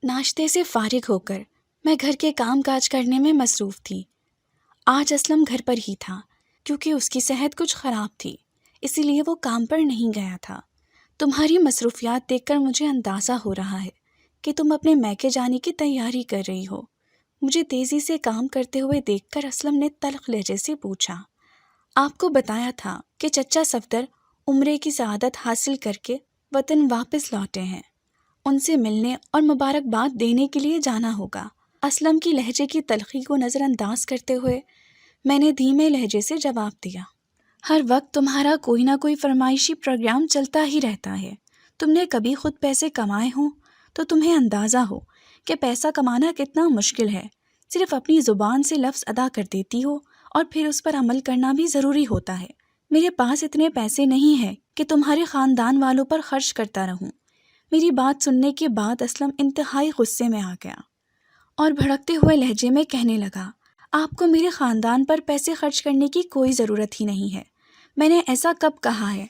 ناشتے سے فارغ ہو کر میں گھر کے کام کاج کرنے میں مصروف تھی۔ آج اسلم گھر پر ہی تھا کیونکہ اس کی صحت کچھ خراب تھی، اسی لیے وہ کام پر نہیں گیا تھا۔ تمہاری مصروفیات دیکھ کر مجھے اندازہ ہو رہا ہے کہ تم اپنے میکے جانے کی تیاری کر رہی ہو۔ مجھے تیزی سے کام کرتے ہوئے دیکھ کر اسلم نے تلخ لہجے سے پوچھا، آپ کو بتایا تھا کہ چچا صفدر عمرے کی سعادت حاصل کر کے وطن واپس لوٹے ہیں، ان سے ملنے اور مبارکباد دینے کے لیے جانا ہوگا۔ اسلم کی لہجے کی تلخی کو نظر انداز کرتے ہوئے میں نے دھیمے لہجے سے جواب دیا، ہر وقت تمہارا کوئی نہ کوئی فرمائشی پروگرام چلتا ہی رہتا ہے۔ تم نے کبھی خود پیسے کمائے ہوں تو تمہیں اندازہ ہو کہ پیسہ کمانا کتنا مشکل ہے۔ صرف اپنی زبان سے لفظ ادا کر دیتی ہو اور پھر اس پر عمل کرنا بھی ضروری ہوتا ہے۔ میرے پاس اتنے پیسے نہیں ہیں کہ تمہارے خاندان والوں پر خرچ کرتا رہوں۔ میری بات سننے کے بعد اسلم انتہائی غصے میں آ گیا اور بھڑکتے ہوئے لہجے میں کہنے لگا، آپ کو میرے خاندان پر پیسے خرچ کرنے کی کوئی ضرورت ہی نہیں ہے۔ میں نے ایسا کب کہا ہے؟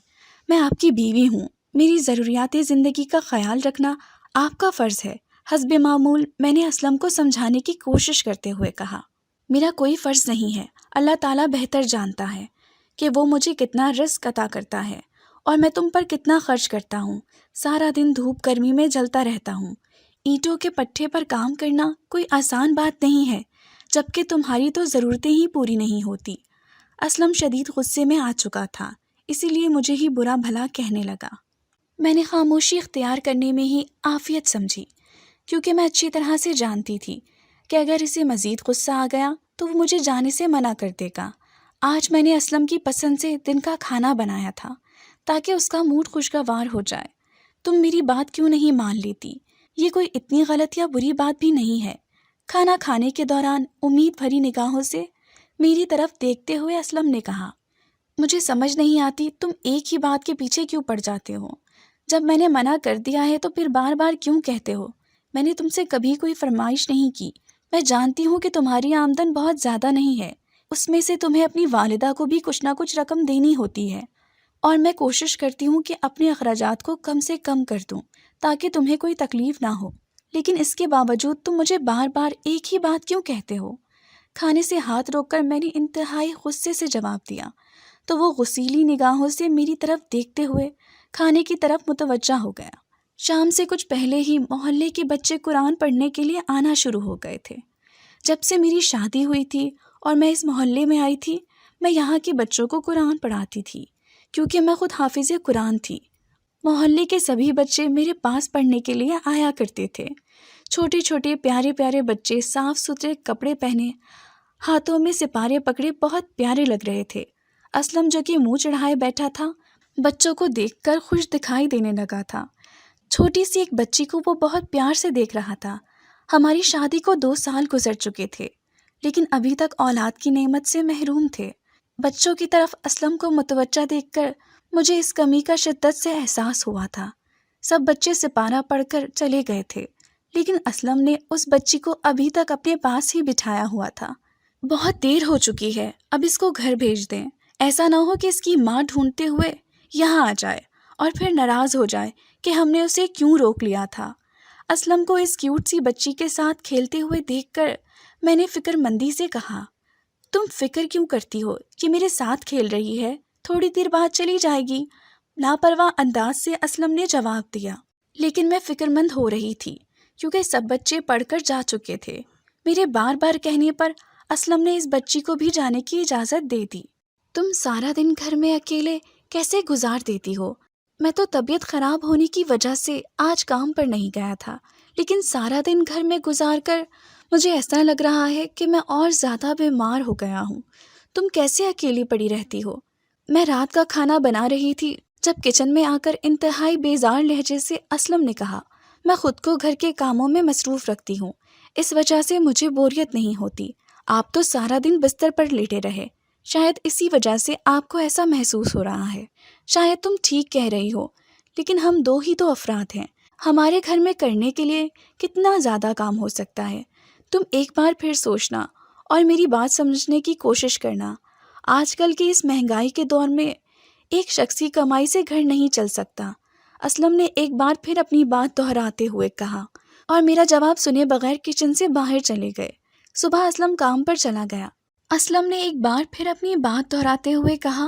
میں آپ کی بیوی ہوں، میری ضروریات زندگی کا خیال رکھنا آپ کا فرض ہے۔ حسب معمول میں نے اسلم کو سمجھانے کی کوشش کرتے ہوئے کہا، میرا کوئی فرض نہیں ہے، اللہ تعالیٰ بہتر جانتا ہے کہ وہ مجھے کتنا رزق عطا کرتا ہے اور میں تم پر کتنا خرچ کرتا ہوں۔ سارا دن دھوپ گرمی میں جلتا رہتا ہوں۔ اینٹوں کے پٹھے پر کام کرنا کوئی آسان بات نہیں ہے، جبکہ تمہاری تو ضرورتیں ہی پوری نہیں ہوتی۔ اسلم شدید غصے میں آ چکا تھا، اسی لیے مجھے ہی برا بھلا کہنے لگا۔ میں نے خاموشی اختیار کرنے میں ہی عافیت سمجھی، کیونکہ میں اچھی طرح سے جانتی تھی کہ اگر اسے مزید غصہ آ گیا تو وہ مجھے جانے سے منع کر دے گا۔ آج میں نے اسلم کی پسند سے دن کا کھانا بنایا تھا تاکہ اس کا موڈ خوشگوار ہو جائے۔ تم میری بات کیوں نہیں مان لیتی؟ یہ کوئی اتنی غلط یا بری بات بھی نہیں ہے۔ کھانا کھانے کے دوران امید بھری نگاہوں سے میری طرف دیکھتے ہوئے اسلم نے کہا، مجھے سمجھ نہیں آتی تم ایک ہی بات کے پیچھے کیوں پڑ جاتے ہو؟ جب میں نے منع کر دیا ہے تو پھر بار بار کیوں کہتے ہو؟ میں نے تم سے کبھی کوئی فرمائش نہیں کی۔ میں جانتی ہوں کہ تمہاری آمدن بہت زیادہ نہیں ہے، اس میں سے تمہیں اپنی والدہ کو بھی کچھ نہ کچھ رقم دینی ہوتی ہے، اور میں کوشش کرتی ہوں کہ اپنے اخراجات کو کم سے کم کر دوں تاکہ تمہیں کوئی تکلیف نہ ہو، لیکن اس کے باوجود تم مجھے بار بار ایک ہی بات کیوں کہتے ہو؟ کھانے سے ہاتھ روک کر میں نے انتہائی غصے سے جواب دیا تو وہ غصیلی نگاہوں سے میری طرف دیکھتے ہوئے کھانے کی طرف متوجہ ہو گیا۔ شام سے کچھ پہلے ہی محلے کے بچے قرآن پڑھنے کے لیے آنا شروع ہو گئے تھے۔ جب سے میری شادی ہوئی تھی اور میں اس محلے میں آئی تھی، میں یہاں کے بچوں کو قرآن پڑھاتی تھی کیونکہ میں خود حافظ قرآن تھی۔ محلے کے سبھی بچے میرے پاس پڑھنے کے لیے آیا کرتے تھے۔ چھوٹے چھوٹے پیارے پیارے بچے صاف ستھرے کپڑے پہنے، ہاتھوں میں سپارے پکڑے بہت پیارے لگ رہے تھے۔ اسلم جو کہ منہ چڑھائے بیٹھا تھا، بچوں کو دیکھ کر خوش دکھائی دینے لگا تھا۔ چھوٹی سی ایک بچی کو وہ بہت پیار سے دیکھ رہا تھا۔ ہماری شادی کو 2 سال گزر چکے تھے، لیکن ابھی تک اولاد کی نعمت سے محروم تھے۔ بچوں کی طرف اسلم کو متوجہ دیکھ کر مجھے اس کمی کا شدت سے احساس ہوا تھا۔ سب بچے سپارہ پڑھ کر چلے گئے تھے، لیکن اسلم نے اس بچی کو ابھی تک اپنے پاس ہی بٹھایا ہوا تھا۔ بہت دیر ہو چکی ہے، اب اس کو گھر بھیج دیں، ایسا نہ ہو کہ اس کی ماں ڈھونڈتے ہوئے یہاں آ جائے اور پھر ناراض ہو جائے کہ ہم نے اسے کیوں روک لیا تھا۔ اسلم کو اس کیوٹ سی بچی کے ساتھ کھیلتے ہوئے دیکھ کر میں نے فکر مندی سے کہا، تم فکر کیوں کرتی ہو کہ میرے ساتھ کھیل رہی ہے، تھوڑی دیر بعد چلی جائے گی۔ لاپرواہ انداز سے اسلم نے جواب دیا، لیکن میں فکر مند ہو رہی تھی کیونکہ سب بچے پڑھ کر جا چکے تھے۔ میرے بار بار کہنے پر اسلم نے اس بچی کو بھی جانے کی اجازت دے دی۔ تم سارا دن گھر میں اکیلے کیسے گزار دیتی ہو؟ میں تو طبیعت خراب ہونے کی وجہ سے آج کام پر نہیں گیا تھا، لیکن سارا دن گھر میں گزار کر مجھے ایسا لگ رہا ہے کہ میں اور زیادہ بیمار ہو گیا ہوں۔ تم کیسے اکیلی پڑی رہتی ہو؟ میں رات کا کھانا بنا رہی تھی جب کچن میں آ کر انتہائی بیزار لہجے سے اسلم نے کہا، میں خود کو گھر کے کاموں میں مصروف رکھتی ہوں، اس وجہ سے مجھے بوریت نہیں ہوتی۔ آپ تو سارا دن بستر پر لیٹے رہے، شاید اسی وجہ سے آپ کو ایسا محسوس ہو رہا ہے۔ شاید تم ٹھیک کہہ رہی ہو، لیکن ہم 2 ہی تو افراد ہیں، ہمارے گھر میں کرنے کے لیے کتنا زیادہ کام ہو سکتا ہے۔ تم ایک بار پھر سوچنا اور میری بات سمجھنے کی کوشش کرنا۔ آج کل کی اس مہنگائی کے دور میں ایک شخصی کمائی سے گھر نہیں چل سکتا۔ اسلم نے ایک بار پھر اپنی بات دہراتے ہوئے کہا، اور میرا جواب سنے بغیر کچن سے باہر چلے گئے۔ صبح اسلم کام پر چلا گیا۔ اسلم نے ایک بار پھر اپنی بات دہراتے ہوئے کہا،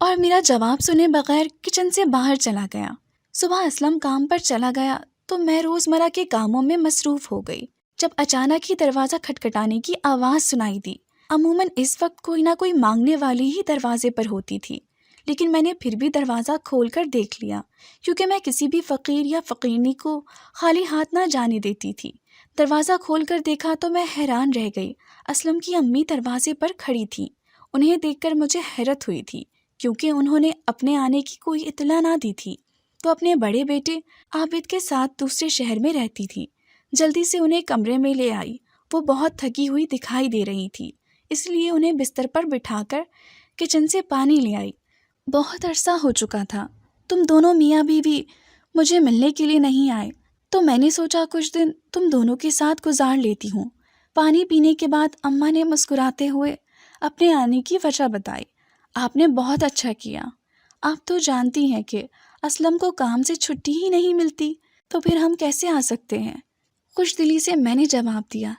اور میرا جواب سنے بغیر کچن سے باہر چلا گیا۔ صبح اسلم کام پر چلا گیا تو میں روزمرہ کے کاموں میں مصروف ہو گئی، جب اچانک ہی دروازہ کھٹکھٹانے کی آواز سنائی دی۔ عموماً اس وقت کوئی نہ کوئی مانگنے والی ہی دروازے پر ہوتی تھی، لیکن میں نے پھر بھی دروازہ کھول کر دیکھ لیا، کیونکہ میں کسی بھی فقیر یا فقیرنی کو خالی ہاتھ نہ جانے دیتی تھی۔ دروازہ کھول کر دیکھا تو میں حیران رہ گئی۔ اسلم کی امی دروازے پر کھڑی تھیں۔ انہیں دیکھ کر مجھے حیرت ہوئی تھی، کیونکہ انہوں نے اپنے آنے کی کوئی اطلاع نہ دی تھی۔ وہ اپنے بڑے بیٹے عابد کے ساتھ دوسرے شہر میں رہتی تھی۔ جلدی سے انہیں کمرے میں لے آئی۔ وہ بہت تھکی ہوئی دکھائی دے رہی تھی، اس لیے انہیں بستر پر بٹھا کر کچن سے پانی لے آئی۔ بہت عرصہ ہو چکا تھا تم دونوں میاں بیوی مجھے ملنے کے لیے نہیں آئے، تو میں نے سوچا کچھ دن تم دونوں کے ساتھ گزار لیتی ہوں۔ پانی پینے کے بعد اماں نے مسکراتے ہوئے اپنے آنے کی وجہ بتائی۔ آپ نے بہت اچھا کیا۔ آپ تو جانتی ہیں کہ اسلم کو کام سے چھٹی ہی نہیں ملتی، تو پھر ہم کیسے آ سکتے ہیں؟ خوش دلی سے میں نے جواب دیا۔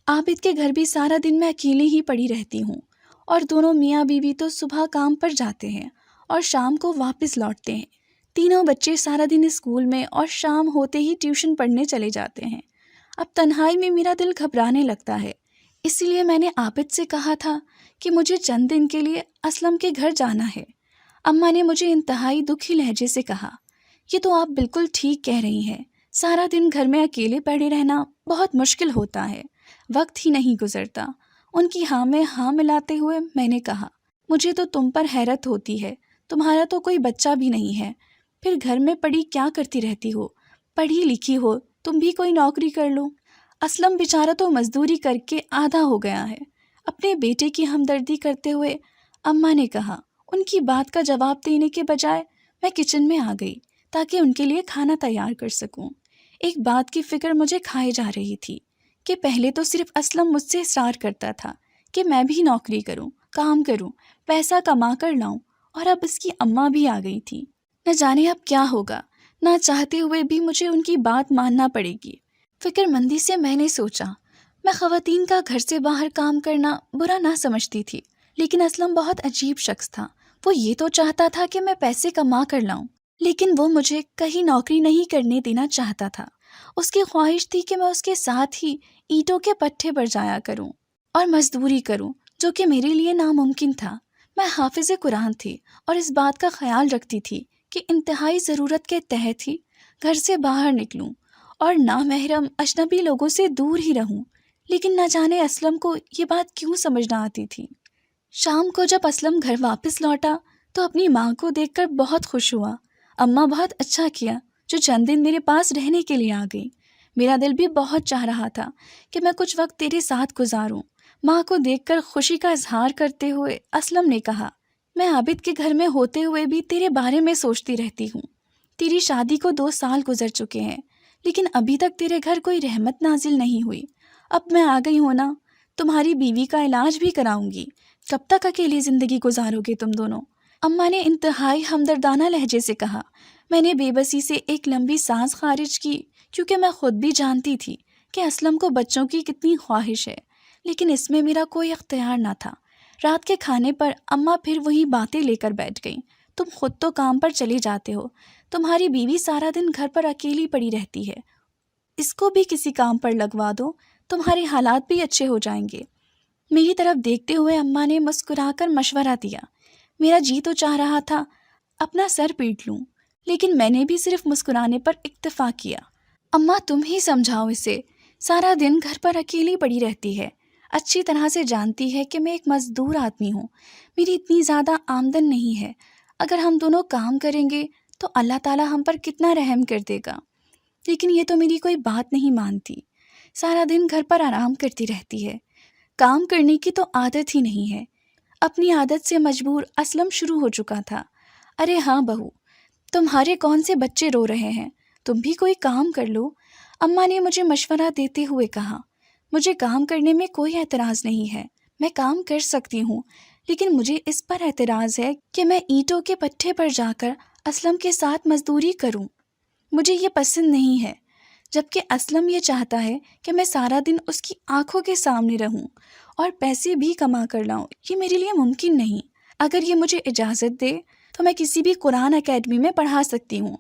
عابد کے گھر بھی سارا دن میں اکیلی ہی پڑی رہتی ہوں، اور دونوں میاں بیوی تو صبح کام پر جاتے ہیں اور شام کو واپس لوٹتے ہیں۔ تینوں بچے سارا دن اسکول میں اور شام ہوتے ہی ٹیوشن پڑھنے چلے جاتے ہیں۔ اب تنہائی میں میرا دل گھبرانے لگتا ہے، اسی لیے میں نے عابد سے کہا تھا کہ مجھے چند دن کے لیے اسلم کے گھر جانا ہے۔ اماں نے مجھے انتہائی دکھی لہجے سے کہا، یہ تو آپ بالکل ٹھیک کہہ رہی ہیں، سارا دن گھر میں اکیلے پڑے رہنا بہت مشکل ہوتا ہے، وقت ہی نہیں گزرتا۔ ان کی ہاں میں ہاں ملاتے ہوئے میں نے کہا، مجھے تو تم پر حیرت ہوتی ہے، تمہارا تو کوئی بچہ بھی نہیں ہے، پھر گھر میں پڑی کیا کرتی رہتی ہو؟ پڑھی لکھی ہو، تم بھی کوئی نوکری کر لو۔ اسلم بیچارہ تو مزدوری کر کے آدھا ہو گیا ہے۔ اپنے بیٹے کی ہمدردی کرتے ہوئے اماں نے کہا۔ ان کی بات کا جواب دینے کے بجائے میں کچن میں آ گئی تاکہ ان کے لیے کھانا تیار کر سکوں۔ ایک بات کی فکر مجھے کھائے جا رہی تھی کہ پہلے تو صرف اسلم مجھ سے اصرار کرتا تھا کہ میں بھی نوکری کروں، کام کروں، پیسہ کما کر لاؤں، اور اب اس کی اماں بھی آ گئی تھی۔ نہ جانے اب کیا ہوگا، نہ چاہتے ہوئے بھی مجھے ان کی بات ماننا پڑے گی۔ فکر مندی سے میں نے سوچا، میں خواتین کا گھر سے باہر کام کرنا برا نہ سمجھتی تھی، لیکن اسلم بہت عجیب شخص تھا۔ وہ یہ تو چاہتا تھا کہ میں پیسے کما کر لاؤں، لیکن وہ مجھے کہیں نوکری نہیں کرنے دینا چاہتا تھا۔ اس کی خواہش تھی کہ میں اس کے ساتھ ہی اینٹوں کے پٹھے پر جایا کروں اور مزدوری کروں، جو کہ میرے لیے ناممکن تھا۔ میں حافظ قرآن تھی اور اس بات کا خیال رکھتی تھی کہ انتہائی ضرورت کے تحت ہی گھر سے باہر نکلوں اور نامحرم اجنبی لوگوں سے دور ہی رہوں، لیکن نہ جانے اسلم کو یہ بات کیوں سمجھ نہ آتی تھی۔ شام کو جب اسلم گھر واپس لوٹا تو اپنی ماں کو دیکھ کر بہت خوش ہوا۔ اماں بہت اچھا کیا جو چند دن میرے پاس رہنے کے لیے آ گئی۔ میرا دل بھی بہت چاہ رہا تھا کہ میں کچھ وقت تیرے ساتھ گزاروں۔ ماں کو دیکھ کر خوشی کا اظہار کرتے ہوئے اسلم نے کہا، میں عابد کے گھر میں ہوتے ہوئے بھی تیرے بارے میں سوچتی رہتی ہوں۔ تیری شادی کو 2 سال گزر چکے ہیں، لیکن ابھی تک تیرے گھر کوئی رحمت نازل نہیں ہوئی۔ اب میں آ گئی ہوں نا، تمہاری بیوی کا علاج بھی کراؤں گی۔ کب تک اکیلی زندگی گزارو گے تم دونوں؟ اماں نے انتہائی ہمدردانہ لہجے سے کہا۔ میں نے بے بسی سے ایک لمبی سانس خارج کی، کیونکہ میں خود بھی جانتی تھی کہ اسلم کو بچوں کی کتنی خواہش ہے، لیکن اس میں میرا کوئی اختیار نہ تھا۔ رات کے کھانے پر اماں پھر وہی باتیں لے کر بیٹھ گئیں۔ تم خود تو کام پر چلے جاتے ہو، تمہاری بیوی سارا دن گھر پر اکیلی پڑی رہتی ہے، اس کو بھی کسی کام پر لگوا دو، تمہارے حالات بھی اچھے ہو جائیں گے۔ میری طرف دیکھتے ہوئے اماں نے مسکرا کر مشورہ دیا۔ میرا جی تو چاہ رہا تھا اپنا سر پیٹ لوں، لیکن میں نے بھی صرف مسکرانے پر اکتفا کیا۔ اماں تم ہی سمجھاؤ اسے، سارا دن گھر پر اکیلی پڑی رہتی ہے، اچھی طرح سے جانتی ہے کہ میں ایک مزدور آدمی ہوں، میری اتنی زیادہ آمدن نہیں ہے۔ اگر ہم دونوں کام کریں گے تو اللہ تعالیٰ ہم پر کتنا رحم کر دے گا، لیکن یہ تو میری کوئی بات نہیں مانتی، سارا دن گھر پر آرام کرتی رہتی ہے، کام کرنے کی تو عادت ہی نہیں ہے۔ اپنی عادت سے مجبور اسلم شروع ہو چکا تھا۔ ارے ہاں بہو، تمہارے کون سے بچے رو رہے ہیں، تم بھی کوئی کام کر لو، اماں نے مجھے مشورہ دیتے ہوئے کہا۔ مجھے کام کرنے میں کوئی اعتراض نہیں ہے، میں کام کر سکتی ہوں، لیکن مجھے اس پر اعتراض ہے کہ میں اینٹوں کے پٹھے پر جا کر اسلم کے ساتھ مزدوری کروں۔ مجھے یہ پسند نہیں ہے۔ جبکہ اسلم یہ چاہتا ہے کہ میں سارا دن اس کی آنکھوں کے سامنے رہوں اور پیسے بھی کما کر لاؤں۔ یہ میرے لیے ممکن نہیں۔ اگر یہ مجھے اجازت دے تو میں کسی بھی قرآن اکیڈمی میں پڑھا سکتی ہوں۔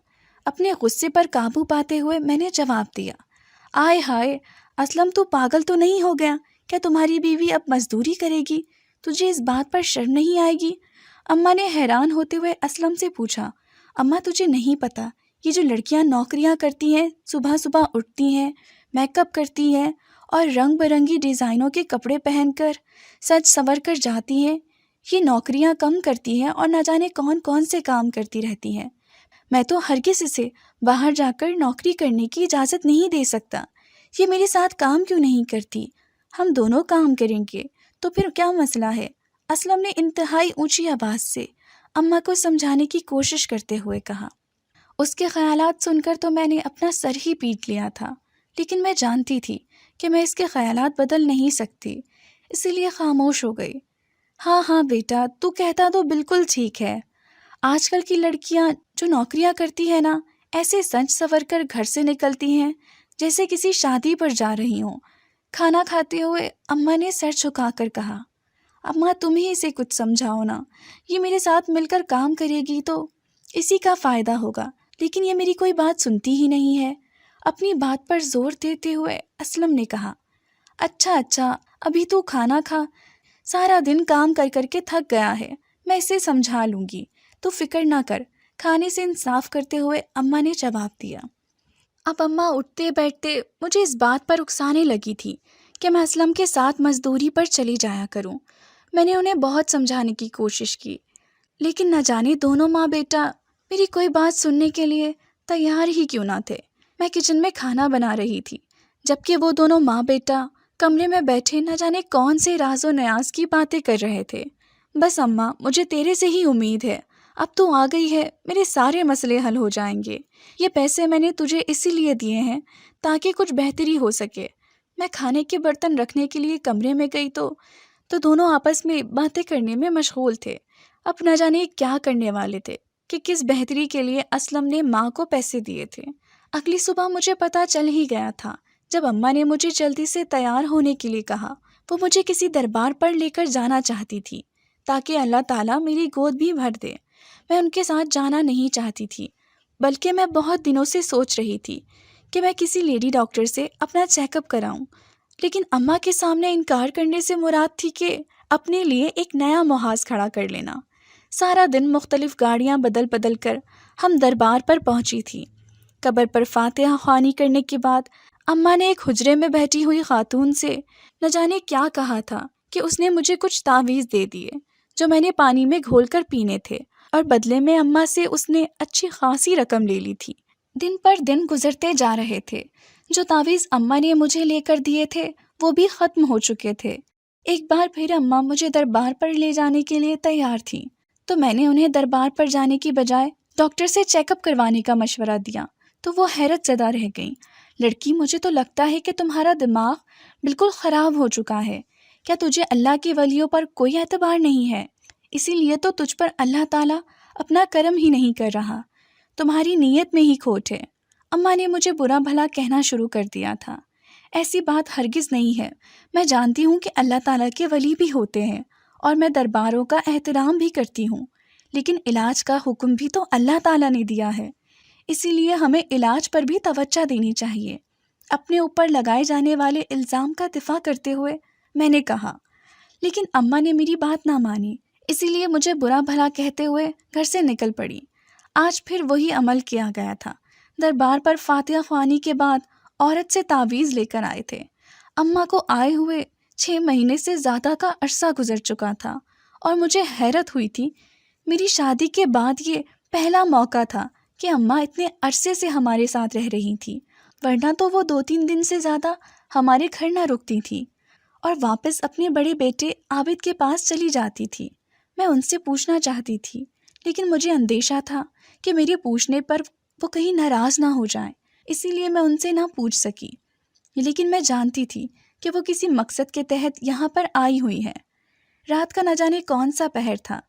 اپنے غصے پر قابو پاتے ہوئے میں نے جواب دیا، آئے ہائے اسلم، تو پاگل تو نہیں ہو گیا؟ کیا تمہاری بیوی اب مزدوری کرے گی؟ تجھے اس بات پر شرم نہیں آئے گی؟ اماں نے حیران ہوتے ہوئے اسلم سے پوچھا، اماں تجھے نہیں پتا یہ جو لڑکیاں نوکریاں کرتی ہیں، صبح صبح اٹھتی ہیں، میک اپ کرتی ہیں اور رنگ برنگی ڈیزائنوں کے کپڑے پہن کر سج سنور کر جاتی ہیں، یہ نوکریاں کم کرتی ہیں اور نہ جانے کون کون سے کام کرتی رہتی ہیں۔ میں تو ہرگز اسے باہر جا کر نوکری کرنے کی اجازت نہیں دے سکتا۔ یہ میرے ساتھ کام کیوں نہیں کرتی؟ ہم دونوں کام کریں گے تو پھر کیا مسئلہ ہے؟ اسلم نے انتہائی اونچی آواز سے اماں کو سمجھانے کی کوشش کرتے ہوئے کہا۔ اس کے خیالات سن کر تو میں نے اپنا سر ہی پیٹ لیا تھا، لیکن میں جانتی تھی کہ میں اس کے خیالات بدل نہیں سکتی، اسی لیے خاموش ہو گئی۔ ہاں ہاں بیٹا، تو کہتا تو بالکل ٹھیک ہے۔ آج کل کی لڑکیاں جو نوکریاں کرتی ہیں نا، ایسے سج سنور کر گھر سے نکلتی ہیں جیسے کسی شادی پر جا رہی ہوں۔ کھانا کھاتے ہوئے اماں نے سر جھکا کر کہا، اماں تم ہی اسے کچھ سمجھاؤ نا، یہ میرے ساتھ مل کر کام کرے گی تو اسی کا فائدہ ہوگا، لیکن یہ میری کوئی بات سنتی ہی نہیں ہے۔ اپنی بات پر زور دیتے ہوئے اسلم نے کہا، اچھا ابھی تو کھانا کھا، سارا دن کام کر کر کے تھک گیا ہے، میں اسے سمجھا لوں گی، تو فکر نہ کر۔ کھانے سے انصاف کرتے ہوئے اماں نے جواب دیا۔ اب اماں اٹھتے بیٹھتے مجھے اس بات پر اکسانے لگی تھی کہ میں اسلم کے ساتھ مزدوری پر چلی جایا کروں۔ میں نے انہیں بہت سمجھانے کی کوشش کی، لیکن نہ جانے دونوں ماں بیٹا میری کوئی بات سننے کے لیے تیار ہی کیوں نہ تھے۔ میں کچن میں کھانا بنا رہی تھی، جبکہ وہ دونوں ماں بیٹا کمرے میں بیٹھے نہ جانے کون سے راز و نیاز کی باتیں کر رہے تھے۔ بس اماں، مجھے تیرے سے ہی امید ہے، اب تو آ گئی ہے، میرے سارے مسئلے حل ہو جائیں گے۔ یہ پیسے میں نے تجھے اسی لیے دیے ہیں تاکہ کچھ بہتری ہو سکے۔ میں کھانے کے برتن رکھنے کے لیے کمرے میں گئی تو دونوں آپس میں باتیں کرنے میں مشغول تھے۔ اب نہ جانے کیا کرنے والے تھے کہ کس بہتری کے لیے اسلم نے ماں کو پیسے دیے تھے۔ اگلی صبح مجھے پتہ چل ہی گیا تھا، جب اماں نے مجھے جلدی سے تیار ہونے کے لیے کہا۔ وہ مجھے کسی دربار پر لے کر جانا چاہتی تھی تاکہ اللہ تعالیٰ میری گود بھی بھر دے۔ میں ان کے ساتھ جانا نہیں چاہتی تھی، بلکہ میں بہت دنوں سے سوچ رہی تھی کہ میں کسی لیڈی ڈاکٹر سے اپنا چیک اپ کراؤں، لیکن اماں کے سامنے انکار کرنے سے مراد تھی کہ اپنے لیے ایک نیا محاذ کھڑا کر لینا۔ سارا دن مختلف گاڑیاں بدل کر ہم دربار پر پہنچی تھی۔ قبر پر فاتحہ خوانی کرنے کے بعد اماں نے ایک حجرے میں بیٹھی ہوئی خاتون سے نہ جانے کیا کہا تھا کہ اس نے مجھے کچھ تعویذ دے دیے جو میں نے پانی میں گھول کر پینے تھے، اور بدلے میں اماں سے اس نے اچھی خاصی رقم لے لی تھی۔ دن پر دن گزرتے جا رہے تھے، جو تعویذ اماں نے مجھے لے کر دیے تھے وہ بھی ختم ہو چکے تھے۔ ایک بار پھر اماں مجھے دربار پر لے جانے کے لیے تیار تھیں، تو میں نے انہیں دربار پر جانے کی بجائے ڈاکٹر سے چیک اپ کروانے کا مشورہ دیا، تو وہ حیرت زدہ رہ گئیں۔ لڑکی، مجھے تو لگتا ہے کہ تمہارا دماغ بالکل خراب ہو چکا ہے۔ کیا تجھے اللہ کے ولیوں پر کوئی اعتبار نہیں ہے؟ اسی لیے تو تجھ پر اللہ تعالیٰ اپنا کرم ہی نہیں کر رہا، تمہاری نیت میں ہی کھوٹ ہے۔ اماں نے مجھے برا بھلا کہنا شروع کر دیا تھا۔ ایسی بات ہرگز نہیں ہے، میں جانتی ہوں کہ اللہ تعالیٰ کے ولی بھی ہوتے ہیں اور میں درباروں کا احترام بھی کرتی ہوں، لیکن علاج کا حکم بھی تو اللہ تعالیٰ نے دیا ہے، اسی لیے ہمیں علاج پر بھی توجہ دینی چاہیے۔ اپنے اوپر لگائے جانے والے الزام کا دفاع کرتے ہوئے میں نے کہا، لیکن اماں نے میری بات نہ مانی، اسی لیے مجھے برا بھلا کہتے ہوئے گھر سے نکل پڑی۔ آج پھر وہی عمل کیا گیا تھا۔ دربار پر فاتحہ خوانی کے بعد عورت سے تعویذ لے کر آئے تھے۔ اماں کو آئے ہوئے 6 مہینے سے زیادہ کا عرصہ گزر چکا تھا، اور مجھے حیرت ہوئی تھی۔ میری شادی کے بعد یہ پہلا موقع تھا کہ اماں اتنے عرصے سے ہمارے ساتھ رہ رہی تھی، ورنہ تو وہ 2-3 دن سے زیادہ ہمارے گھر نہ رکتی تھی اور واپس اپنے بڑے بیٹے عابد کے پاس چلی جاتی تھی۔ میں ان سے پوچھنا چاہتی تھی، لیکن مجھے اندیشہ تھا کہ میرے پوچھنے پر وہ کہیں ناراض نہ ہو جائیں، اسی لیے میں ان سے نہ پوچھ سکی۔ لیکن میں جانتی تھی کہ وہ کسی مقصد کے تحت یہاں پر آئی ہوئی ہے۔ رات کا نہ جانے کون سا پہر تھا،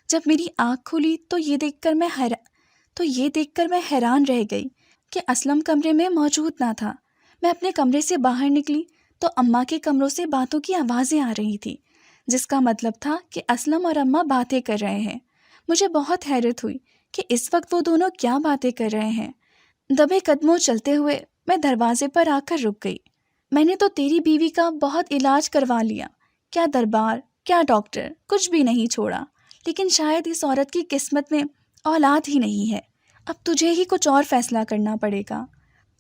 جب میری آنکھ کھلی تو یہ دیکھ کر میں حیران رہ گئی کہ اسلم کمرے میں موجود نہ تھا۔ میں اپنے کمرے سے باہر نکلی تو اماں کے کمروں سے باتوں کی آوازیں آ رہی تھی، جس کا مطلب تھا کہ اسلم اور اماں باتیں کر رہے ہیں۔ مجھے بہت حیرت ہوئی کہ اس وقت وہ دونوں کیا باتیں کر رہے ہیں۔ دبے قدموں چلتے ہوئے میں دروازے پر آ کر رک گئی۔ میں نے تو تیری بیوی کا بہت علاج کروا لیا، کیا دربار کیا ڈاکٹر، کچھ بھی نہیں چھوڑا، لیکن شاید اس عورت کی قسمت میں اولاد ہی نہیں ہے۔ اب تجھے ہی کچھ اور فیصلہ کرنا پڑے گا،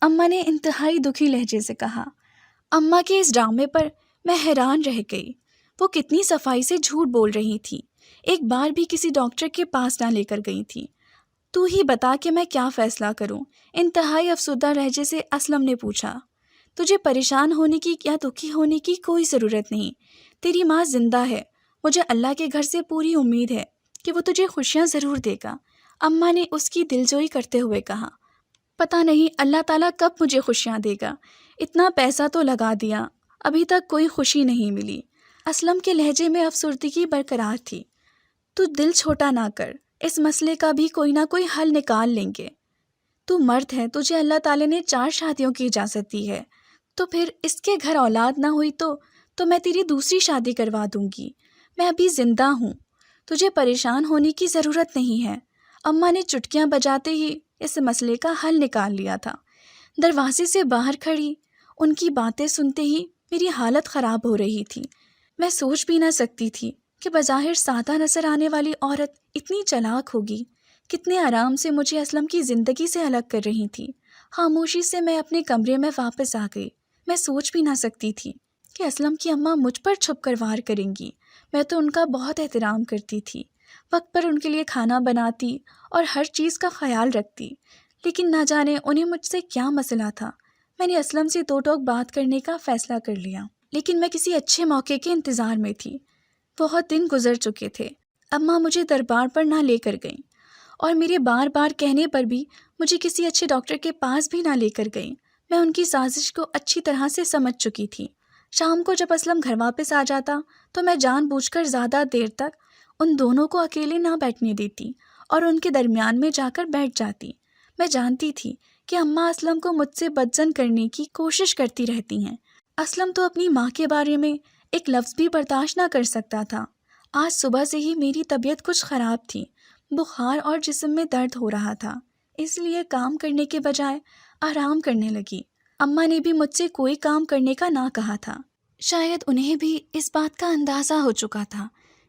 اماں نے انتہائی دکھی لہجے سے کہا۔ اماں کے اس ڈرامے پر میں حیران رہ گئی۔ وہ کتنی صفائی سے جھوٹ بول رہی تھی، ایک بار بھی کسی ڈاکٹر کے پاس نہ لے کر گئی تھی۔ تو ہی بتا کہ میں کیا فیصلہ کروں، انتہائی افسردہ لہجے سے اسلم نے پوچھا۔ تجھے پریشان ہونے کی یا دکھی ہونے کی کوئی ضرورت نہیں، تیری ماں زندہ ہے، مجھے اللہ کے گھر سے پوری امید ہے کہ وہ تجھے خوشیاں ضرور دے گا، اماں نے اس کی دلجوئی کرتے ہوئے کہا۔ پتہ نہیں اللہ تعالیٰ کب مجھے خوشیاں دے گا، اتنا پیسہ تو لگا دیا، ابھی تک کوئی خوشی نہیں ملی۔ اسلم کے لہجے میں افسردگی برقرار تھی۔ تو دل چھوٹا نہ کر، اس مسئلے کا بھی کوئی نہ کوئی حل نکال لیں گے۔ تو مرد ہے، تجھے اللہ تعالیٰ نے 4 شادیوں کی اجازت دی ہے، تو پھر اس کے گھر اولاد نہ ہوئی تو میں تیری دوسری شادی کروا دوں گی۔ میں ابھی زندہ ہوں، تجھے پریشان ہونے کی ضرورت نہیں ہے۔ اماں نے چٹکیاں بجاتے ہی اس مسئلے کا حل نکال لیا تھا۔ دروازے سے باہر کھڑی ان کی باتیں سنتے ہی میری حالت خراب ہو رہی تھی۔ میں سوچ بھی نہ سکتی تھی کہ بظاہر سادہ نظر آنے والی عورت اتنی چلاک ہوگی۔ کتنے آرام سے مجھے اسلم کی زندگی سے الگ کر رہی تھی۔ خاموشی سے میں اپنے کمرے میں واپس آ گئی۔ میں سوچ بھی نہ سکتی تھی کہ اسلم کی اماں مجھ پر چھپ کر وار کریں گی۔ میں تو ان کا بہت احترام کرتی تھی، وقت پر ان کے لیے کھانا بناتی اور ہر چیز کا خیال رکھتی، لیکن نہ جانے انہیں مجھ سے کیا مسئلہ تھا۔ میں نے اسلم سے 2 ٹوک بات کرنے کا فیصلہ کر لیا، لیکن میں کسی اچھے موقع کے انتظار میں تھی۔ بہت دن گزر چکے تھے، اماں مجھے دربار پر نہ لے کر گئیں، اور میرے بار بار کہنے پر بھی مجھے کسی اچھے ڈاکٹر کے پاس بھی نہ لے کر گئیں۔ میں ان کی سازش کو اچھی طرح سے سمجھ چکی تھی۔ شام کو جب اسلم گھر واپس آ جاتا تو میں جان بوجھ کر زیادہ دیر تک ان دونوں کو اکیلے نہ بیٹھنے دیتی اور ان کے درمیان میں جا کر بیٹھ جاتی۔ میں جانتی تھی کہ اماں اسلم کو مجھ سے بدظن کرنے کی کوشش کرتی رہتی ہیں۔ اسلم تو اپنی ماں کے بارے میں ایک لفظ بھی برداشت نہ کر سکتا تھا۔ آج صبح سے ہی میری طبیعت کچھ خراب تھی، بخار اور جسم میں درد ہو رہا تھا، اس لیے کام کرنے کے بجائے آرام کرنے لگی۔ اماں نے بھی مجھ سے کوئی کام کرنے کا نہ کہا تھا۔ شاید انہیں بھی اس بات کا اندازہ ہو چکا تھا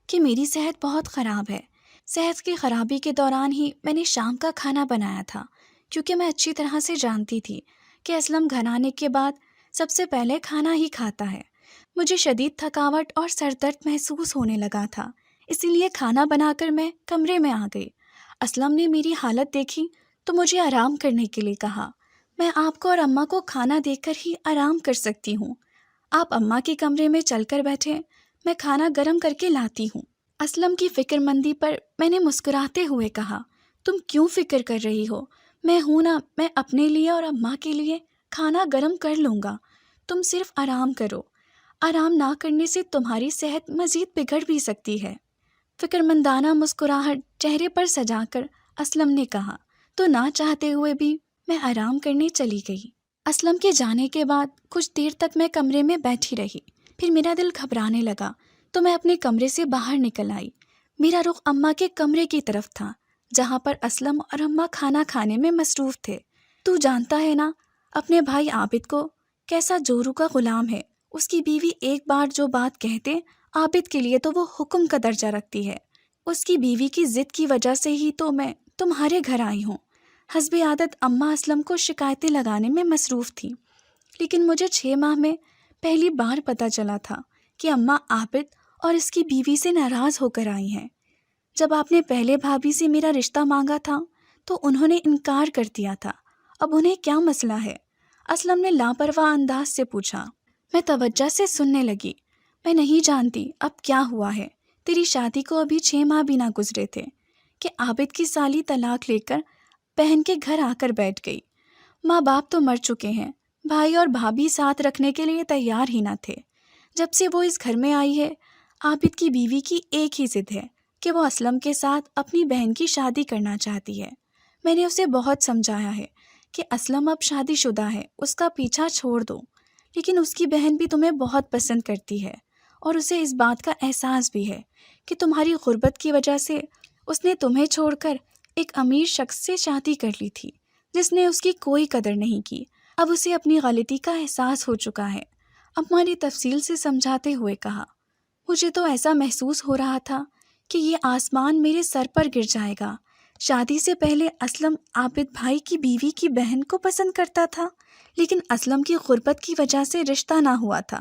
کہ میری صحت بہت خراب ہے۔ صحت کی خرابی کے دوران ہی میں نے شام کا کھانا بنایا تھا، کیونکہ میں اچھی طرح سے جانتی تھی کہ اسلم گھر آنے کے بعد سب سے پہلے کھانا ہی کھاتا ہے۔ مجھے شدید تھکاوٹ اور سر درد محسوس ہونے لگا تھا، اسی لیے کھانا بنا کر میں کمرے میں آ گئی۔ اسلم نے میری حالت دیکھی تو مجھے آرام کرنے کے لیے کہا۔ میں آپ کو اور اماں کو کھانا دے کر ہی آرام کر سکتی ہوں، آپ اماں کے کمرے میں چل کر بیٹھیں، میں کھانا گرم کر کے لاتی ہوں۔ اسلم کی فکر مندی پر میں نے مسکراتے ہوئے کہا، تم کیوں فکر کر رہی ہو؟ میں ہوں نا، میں اپنے لیے اور اماں کے لیے کھانا گرم کر لوں گا، تم صرف آرام کرو۔ آرام نہ کرنے سے تمہاری صحت مزید بگڑ بھی سکتی ہے۔ فکر مندانہ مسکراہٹ چہرے پر سجا کر اسلم نے کہا تو نہ چاہتے ہوئے بھی میں آرام کرنے چلی گئی۔ اسلم کے جانے کے بعد کچھ دیر تک میں کمرے میں بیٹھی رہی، پھر میرا دل گھبرانے لگا تو میں اپنے کمرے سے باہر نکل آئی۔ میرا رخ اماں کے کمرے کی طرف تھا، جہاں پر اسلم اور اماں کھانا کھانے میں مصروف تھے۔ تو جانتا ہے نا اپنے بھائی عابد کو، کیسا جورو کا غلام ہے۔ اس کی بیوی ایک بار جو بات کہتے، عابد کے لیے تو وہ حکم کا درجہ رکھتی ہے۔ اس کی بیوی کی ضد کی وجہ سے ہی تو میں تمہارے گھر آئی ہوں۔ حسب عادت اماں اسلم کو شکایتیں لگانے میں مصروف تھیں، لیکن مجھے 6 ماہ میں پہلی بار پتہ چلا تھا کہ اماں عابد اور اس کی بیوی سے ناراض ہو کر آئی ہیں۔ جب آپ نے پہلے بھابھی سے میرا رشتہ مانگا تھا تو انہوں نے انکار کر دیا تھا، اب انہیں کیا مسئلہ ہے؟ اسلم نے لاپرواہ انداز سے پوچھا۔ میں توجہ سے سننے لگی۔ میں نہیں جانتی اب کیا ہوا ہے، تیری شادی کو ابھی 6 ماہ بھی نہ گزرے تھے کہ عابد کی سالی طلاق لے کر بہن کے گھر آ کر بیٹھ گئی۔ ماں باپ تو مر چکے ہیں، بھائی اور بھابھی ساتھ رکھنے کے لیے تیار ہی نہ تھے۔ جب سے وہ اس گھر میں آئی ہے، عابد کی بیوی کی ایک ہی ضد ہے کہ وہ اسلم کے ساتھ اپنی بہن کی شادی کرنا چاہتی ہے۔ میں نے اسے بہت سمجھایا ہے کہ اسلم اب شادی شدہ ہے، اس کا پیچھا چھوڑ دو، لیکن اس کی بہن بھی تمہیں بہت پسند کرتی ہے اور اسے اس بات کا احساس بھی ہے کہ تمہاری غربت کی وجہ سے اس نے تمہیں چھوڑ کر ایک امیر شخص سے شادی کر لی تھی جس نے اس کی کوئی قدر نہیں کی۔ اب اسے اپنی غلطی کا احساس ہو چکا ہے۔ اماں نے تفصیل سے سمجھاتے ہوئے کہا، مجھے تو ایسا محسوس ہو رہا تھا کہ یہ آسمان میرے سر پر گر جائے گا۔ شادی سے پہلے اسلم عابد بھائی کی بیوی کی بہن کو پسند کرتا تھا، لیکن اسلم کی غربت کی وجہ سے رشتہ نہ ہوا تھا۔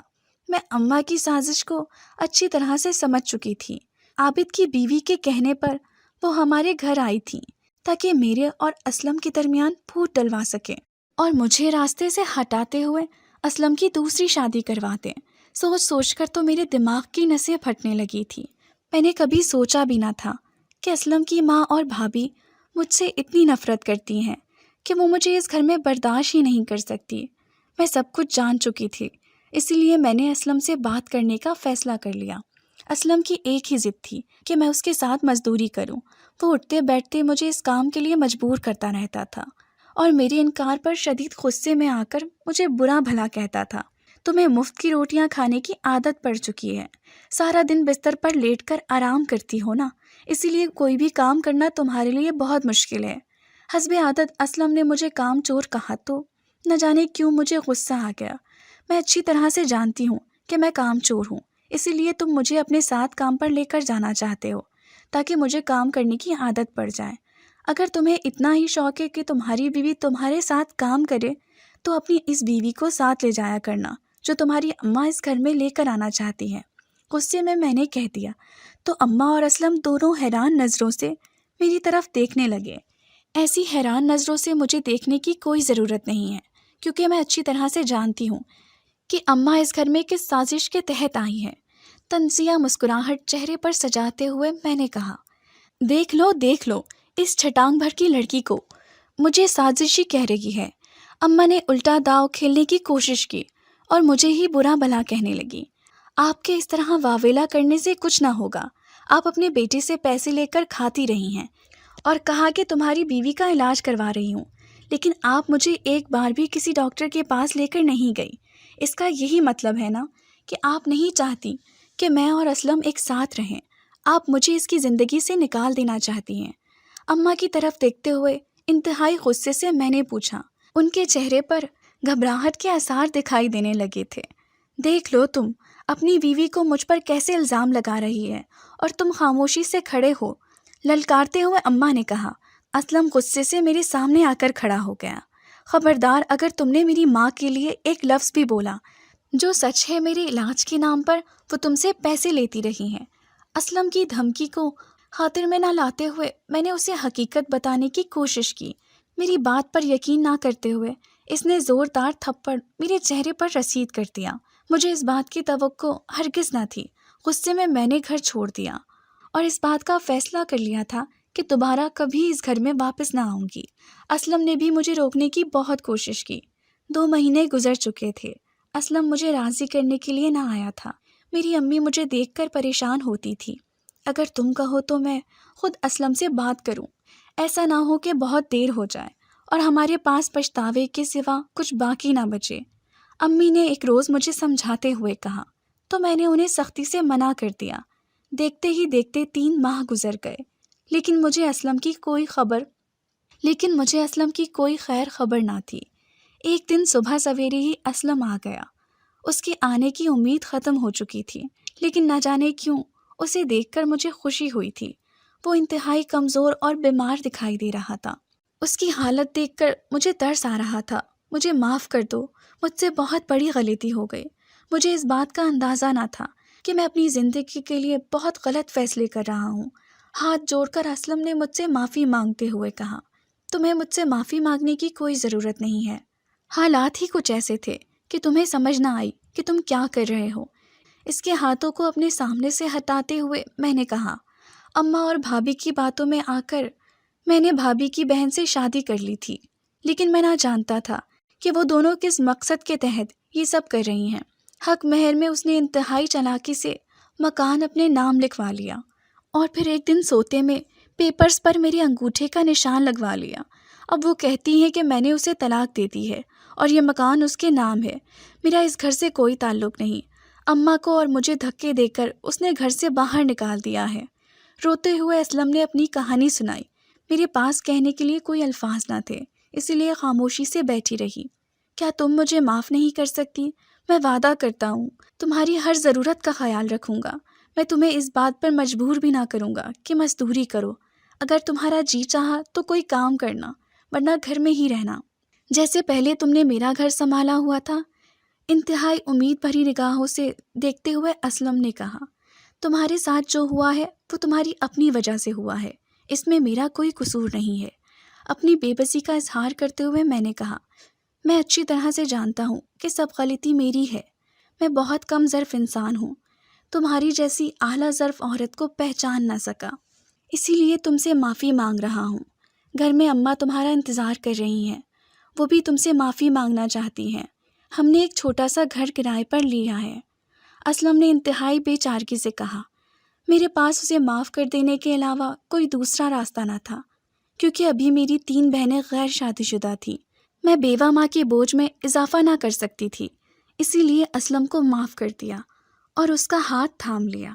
میں اماں کی سازش کو اچھی طرح سے سمجھ چکی تھی۔ عابد کی بیوی کے کہنے پر وہ ہمارے گھر آئی تھی تاکہ میرے اور اسلم کے درمیان پھوٹ ڈلوا سکے اور مجھے راستے سے ہٹاتے ہوئے اسلم کی دوسری شادی کروا دیں۔ سوچ سوچ کر تو میرے دماغ کی نسیں پھٹنے لگی تھی۔ میں نے کبھی سوچا بھی نہ تھا کہ اسلم کی ماں اور بھابھی مجھ سے اتنی نفرت کرتی ہیں کہ وہ مجھے اس گھر میں برداشت ہی نہیں کر سکتی۔ میں سب کچھ جان چکی تھی، اسی لیے میں نے اسلم سے بات کرنے کا فیصلہ کر لیا۔ اسلم کی ایک ہی ضد تھی کہ میں اس کے ساتھ مزدوری کروں۔ وہ اٹھتے بیٹھتے مجھے اس کام کے لیے مجبور کرتا رہتا تھا اور میرے انکار پر شدید غصے میں آ کر مجھے برا بھلا کہتا تھا، تمہیں مفت کی روٹیاں کھانے کی عادت پڑ چکی ہے، سارا دن بستر پر لیٹ کر آرام کرتی ہو نا، اسی لیے کوئی بھی کام کرنا تمہارے لیے بہت مشکل ہے۔ حسب عادت اسلم نے مجھے کام چور کہا تو نہ جانے کیوں مجھے غصہ آ گیا۔ میں اچھی طرح سے جانتی ہوں کہ میں کام چور ہوں، اسی لیے تم مجھے اپنے ساتھ کام پر لے کر جانا چاہتے ہو تاکہ مجھے کام کرنے کی عادت پڑ جائے۔ اگر تمہیں اتنا ہی شوق ہے کہ تمہاری بیوی تمہارے ساتھ کام کرے تو اپنی اس بیوی کو ساتھ لے جایا کرنا جو تمہاری اماں اس گھر میں لے کر آنا چاہتی ہیں۔ غصے میں نے کہہ دیا تو اماں اور اسلم دونوں حیران نظروں سے میری طرف دیکھنے لگے۔ ایسی حیران نظروں سے مجھے دیکھنے کی کوئی ضرورت نہیں ہے، کیونکہ میں اچھی طرح سے جانتی ہوں کہ اماں اس گھر میں کس سازش کے تحت آئی ہیں۔ تنزیہ مسکراہٹ چہرے پر سجاتے ہوئے میں نے کہا، دیکھ لو اس چھٹانگ بھر کی لڑکی کو، مجھے سازشی کہہ رہی ہے۔ اماں نے الٹا داؤ کھیلنے کی کوشش کی اور مجھے ہی برا بھلا کہنے لگی۔ آپ کے اس طرح واویلا کرنے سے کچھ نہ ہوگا۔ آپ اپنے بیٹے سے پیسے لے کر کھاتی رہی ہیں اور کہا کہ تمہاری بیوی کا علاج کروا رہی ہوں، لیکن آپ مجھے ایک بار بھی کسی ڈاکٹر کے پاس لے کر نہیں گئی۔ اس کا یہی مطلب ہے نا کہ آپ نہیں چاہتی کہ میں اور اسلم ایک ساتھ رہیں۔ آپ مجھے اس کی زندگی سے نکال دینا چاہتی ہیں۔ اماں کی طرف دیکھتے ہوئے انتہائی غصے سے میں نے پوچھا۔ ان کے چہرے پر گھبراہٹ کے آثار دکھائی دینے لگے تھے۔ دیکھ لو تم اپنی بیوی کو مجھ پر کیسے الزام لگا رہی ہے اور تم خاموشی سے کھڑے ہو، للکارتے ہوئے اماں نے کہا۔ اسلم غصے سے میرے سامنے آ کر کھڑا ہو گیا۔ خبردار اگر تم نے میری ماں کے لیے ایک لفظ بھی بولا، جو سچ ہے میرے علاج کے نام پر وہ تم سے پیسے لیتی رہی ہیں۔ اسلم کی دھمکی کو خاطر میں نہ لاتے ہوئے میں نے اسے حقیقت بتانے کی کوشش کی۔ میری بات پر یقین نہ کرتے ہوئے اس نے زوردار تھپڑ میرے چہرے پر رسید کر دیا۔ مجھے اس بات کی توقع ہرگز نہ تھی۔ غصے میں نے گھر چھوڑ دیا اور اس بات کا فیصلہ کر لیا تھا کہ دوبارہ کبھی اس گھر میں واپس نہ آؤں گی۔ اسلم نے بھی مجھے روکنے کی بہت کوشش کی۔ 2 مہینے گزر چکے تھے۔ اسلم مجھے راضی کرنے کے لیے نہ آیا تھا۔ میری امی مجھے دیکھ کر پریشان ہوتی تھی۔ اگر تم کہو تو میں خود اسلم سے بات کروں، ایسا نہ ہو کہ بہت دیر ہو جائے اور ہمارے پاس پچھتاوے کے سوا کچھ باقی نہ بچے۔ امی نے ایک روز مجھے سمجھاتے ہوئے کہا تو میں نے انہیں سختی سے منع کر دیا۔ دیکھتے ہی دیکھتے 3 ماہ گزر گئے، لیکن مجھے اسلم کی کوئی خیر خبر نہ تھی۔ ایک دن صبح سویرے ہی اسلم آ گیا۔ اس کے آنے کی امید ختم ہو چکی تھی، لیکن نہ جانے کیوں اسے دیکھ کر مجھے خوشی ہوئی تھی۔ وہ انتہائی کمزور اور بیمار دکھائی دے رہا تھا۔ اس کی حالت دیکھ کر مجھے ترس آ رہا تھا۔ مجھے معاف کر دو، مجھ سے بہت بڑی غلطی ہو گئی۔ مجھے اس بات کا اندازہ نہ تھا کہ میں اپنی زندگی کے لیے بہت غلط فیصلے کر رہا ہوں۔ ہاتھ جوڑ کر اسلم نے مجھ سے معافی مانگتے ہوئے کہا، تمہیں مجھ سے معافی مانگنے کی کوئی ضرورت نہیں ہے۔ حالات ہی کچھ ایسے تھے کہ تمہیں سمجھ نہ آئی کہ تم کیا کر رہے ہو۔ اس کے ہاتھوں کو اپنے سامنے سے ہٹاتے ہوئے میں نے کہا، اماں اور بھابھی کی باتوں میں آ کر میں نے بھابھی کی بہن سے شادی کر لی تھی، لیکن میں نہ جانتا تھا کہ وہ دونوں کس مقصد کے تحت یہ سب کر رہی ہیں۔ حق مہر میں اس نے انتہائی چالاکی سے مکان اپنے نام لکھوا لیا اور پھر ایک دن سوتے میں پیپرز پر میرے انگوٹھے کا نشان لگوا لیا۔ اب وہ کہتی ہیں کہ میں نے اسے طلاق دے دی ہے اور یہ مکان اس کے نام ہے۔ میرا اس گھر سے کوئی تعلق نہیں۔ اماں کو اور مجھے دھکے دے کر اس نے گھر سے باہر نکال دیا ہے۔ روتے ہوئے اسلم نے اپنی کہانی سنائی۔ میرے پاس کہنے کے لیے کوئی الفاظ نہ تھے، اسی لیے خاموشی سے بیٹھی رہی۔ کیا تم مجھے معاف نہیں کر سکتی؟ میں وعدہ کرتا ہوں تمہاری ہر ضرورت کا خیال رکھوں گا۔ میں تمہیں اس بات پر مجبور بھی نہ کروں گا کہ مزدوری کرو۔ اگر تمہارا جی چاہا تو کوئی کام کرنا، ورنہ گھر میں ہی رہنا، جیسے پہلے تم نے میرا گھر سنبھالا ہوا تھا۔ انتہائی امید بھری نگاہوں سے دیکھتے ہوئے اسلم نے کہا، تمہارے ساتھ جو ہوا ہے وہ تمہاری اپنی وجہ سے ہوا ہے، اس میں میرا کوئی قصور نہیں ہے۔ اپنی بے بسی کا اظہار کرتے ہوئے میں نے کہا، میں اچھی طرح سے جانتا ہوں کہ سب غلطی میری ہے۔ میں بہت کم ظرف انسان ہوں، تمہاری جیسی اعلیٰ ظرف عورت کو پہچان نہ سکا، اسی لیے تم سے معافی مانگ رہا ہوں۔ گھر میں اماں تمہارا انتظار کر رہی ہیں، وہ بھی تم سے معافی مانگنا چاہتی ہیں۔ ہم نے ایک چھوٹا سا گھر کرائے پر لیا ہے۔ اسلم نے انتہائی بے چارگی سے کہا، میرے پاس اسے معاف کر دینے کے علاوہ کوئی دوسرا راستہ نہ تھا، کیونکہ ابھی میری 3 بہنیں غیر شادی شدہ تھیں۔ میں بیوہ ماں کے بوجھ میں اضافہ نہ کر سکتی تھی، اسی لیے اسلم کو معاف کر دیا اور اس کا ہاتھ تھام لیا۔